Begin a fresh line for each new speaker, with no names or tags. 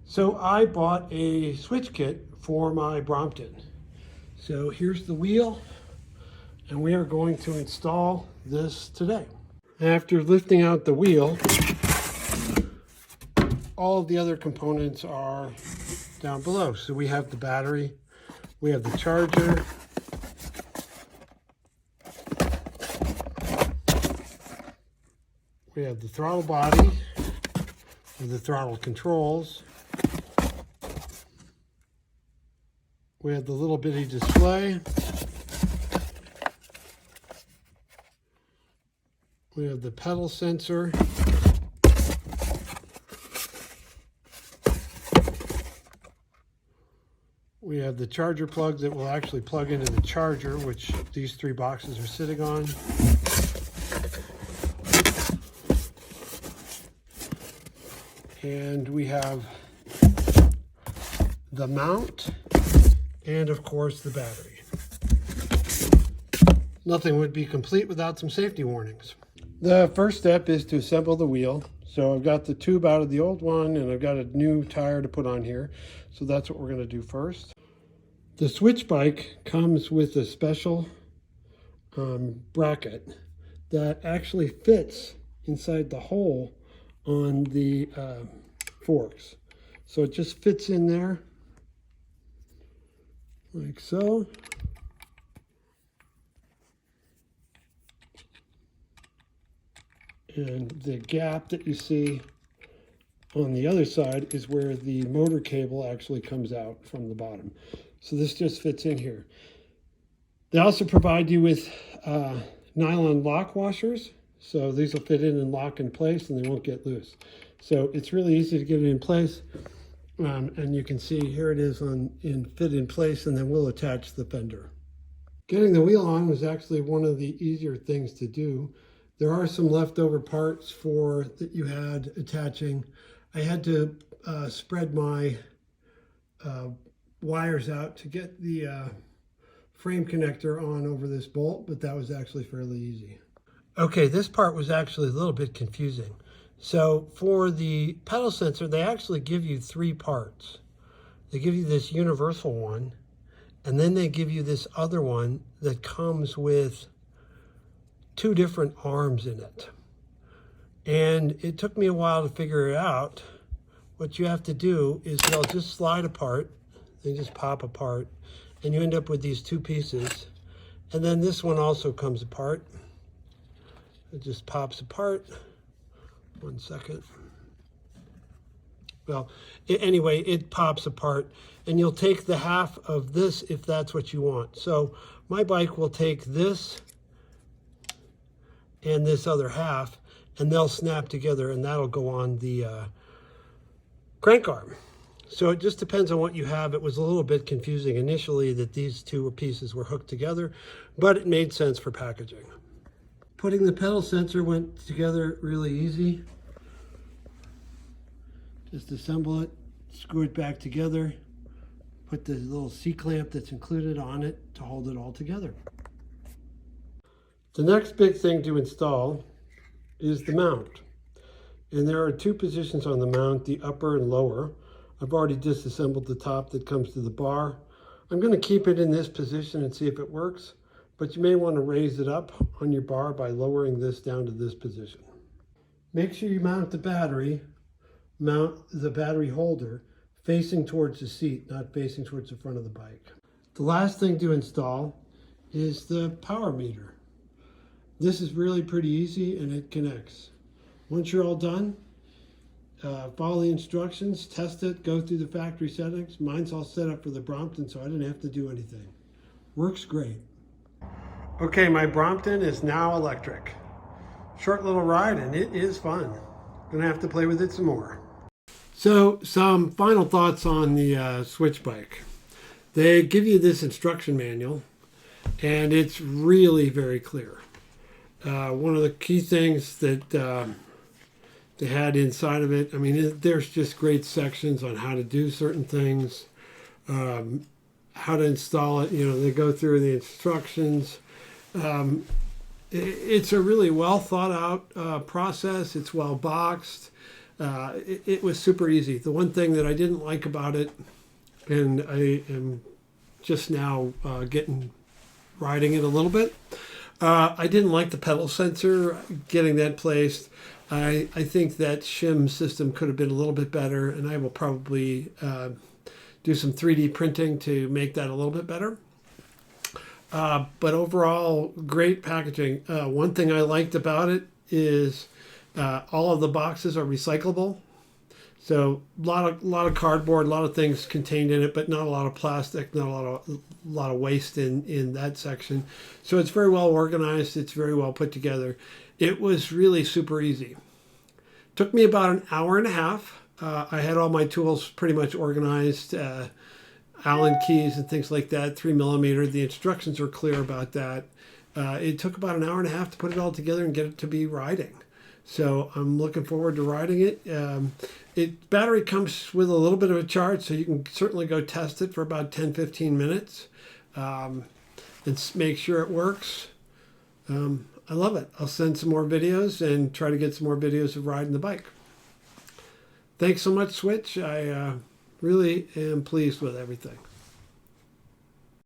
So I bought a switch kit for my Brompton. So here's the wheel, and we are going to install this today. After lifting out the wheel, all of the other components are down below. So we have the battery, we have the charger, we have the throttle body with the throttle controls. We have the little bitty display. We have the pedal sensor. We have the charger plug that will actually plug into the charger, which these three boxes are sitting on. And we have the mount and, of course, the battery. Nothing would be complete without some safety warnings. The first step is to assemble the wheel. So I've got the tube out of the old one, and I've got a new tire to put on here. So that's what we're going to do first. The Swytch bike comes with a special bracket that actually fits inside the hole on the forks. So it just fits in there like so. And the gap that you see on the other side is where the motor cable actually comes out from the bottom. So this just fits in here. They also provide you with nylon lock washers. So these will fit in and lock in place, and they won't get loose. So it's really easy to get it in place. And you can see here it is fit in place, and then we'll attach the fender. Getting the wheel on was actually one of the easier things to do. There are some leftover parts that you had attaching. I had to spread my wires out to get the frame connector on over this bolt, but that was actually fairly easy. Okay, this part was actually a little bit confusing. So for the pedal sensor, they actually give you three parts. They give you this universal one, and then they give you this other one that comes with two different arms in it. And it took me a while to figure it out. What you have to do is they'll just slide apart, they just pop apart, and you end up with these two pieces. And then this one also comes apart. It just pops apart. 1 second. Well, anyway, it pops apart, and you'll take the half of this if that's what you want. So my bike will take this and this other half, and they'll snap together, and that'll go on the crank arm. So it just depends on what you have. It was a little bit confusing initially that these two pieces were hooked together, but it made sense for packaging. Putting the pedal sensor went together really easy. Just assemble it, screw it back together, put the little C-clamp that's included on it to hold it all together. The next big thing to install is the mount. And there are two positions on the mount, the upper and lower. I've already disassembled the top that comes to the bar. I'm going to keep it in this position and see if it works, but you may want to raise it up on your bar by lowering this down to this position. Make sure you mount the battery holder facing towards the seat, not facing towards the front of the bike. The last thing to install is the power meter. This is really pretty easy, and it connects. Once you're all done, follow the instructions, test it, go through the factory settings. Mine's all set up for the Brompton, so I didn't have to do anything. Works great. Okay, my Brompton is now electric. Short little ride, and it is fun. Gonna have to play with it some more. So some final thoughts on the Swytch bike. They give you this instruction manual, and it's really very clear. One of the key things that they had inside of it, I mean, there's just great sections on how to do certain things, how to install it. You know, they go through the instructions. It's a really well thought out process. It's well boxed. It was super easy. The one thing that I didn't like about it, and I am just now riding it a little bit, I didn't like the pedal sensor, getting that placed. I think that shim system could have been a little bit better, and I will probably do some 3D printing to make that a little bit better. But overall, great packaging. One thing I liked about it is all of the boxes are recyclable. So a lot of cardboard, a lot of things contained in it, but not a lot of plastic, not a lot of waste in that section. So it's very well organized. It's very well put together. It was really super easy. Took me about an hour and a half. I had all my tools pretty much organized, Allen keys and things like that, 3mm. The instructions are clear about that. It took about an hour and a half to put it all together and get it to be riding. So I'm looking forward to riding it. Battery comes with a little bit of a charge, so you can certainly go test it for about 10-15 minutes and make sure it works. I love it. I'll send some more videos and try to get some more videos of riding the bike. Thanks so much, Swytch. I really am pleased with everything.